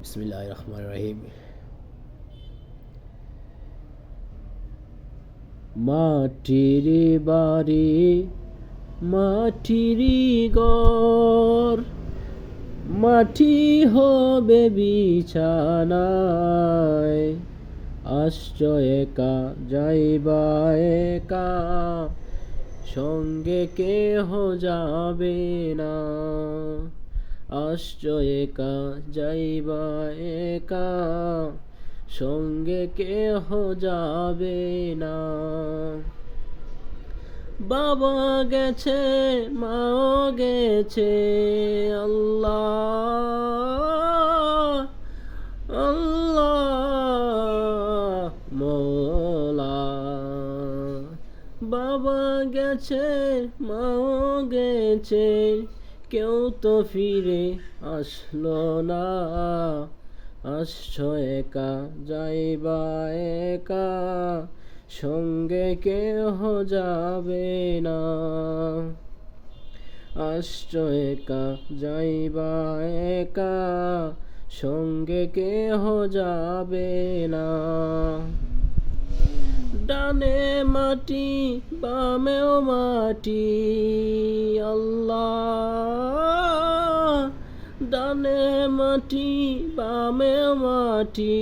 বিসমিল্লাহির রহমানির রহিম। মাটির বাড়ি মাটির ঘর, মাটি হবে বিছানায়, আসছ একা যাইবা একা, সঙ্গে কেহ যাবে না। আসছ একা যাইবা একা, সঙ্গে কেহ যাবে না। বাবা গেছে মাও গেছে, আল্লাহ আল্লাহ মওলা। বাবা গেছে মাও গেছে, কেউ তো ফিরে আসলো না। আসছ একা যাইবা একা, সঙ্গে কেহ যাবে না। আসছ একা যাইবা একা, সঙ্গে কেহ যাবে না। ডানে মাটি বামেও মাটি, আল্লাহ। ডানে মাটি বামেও মাটি,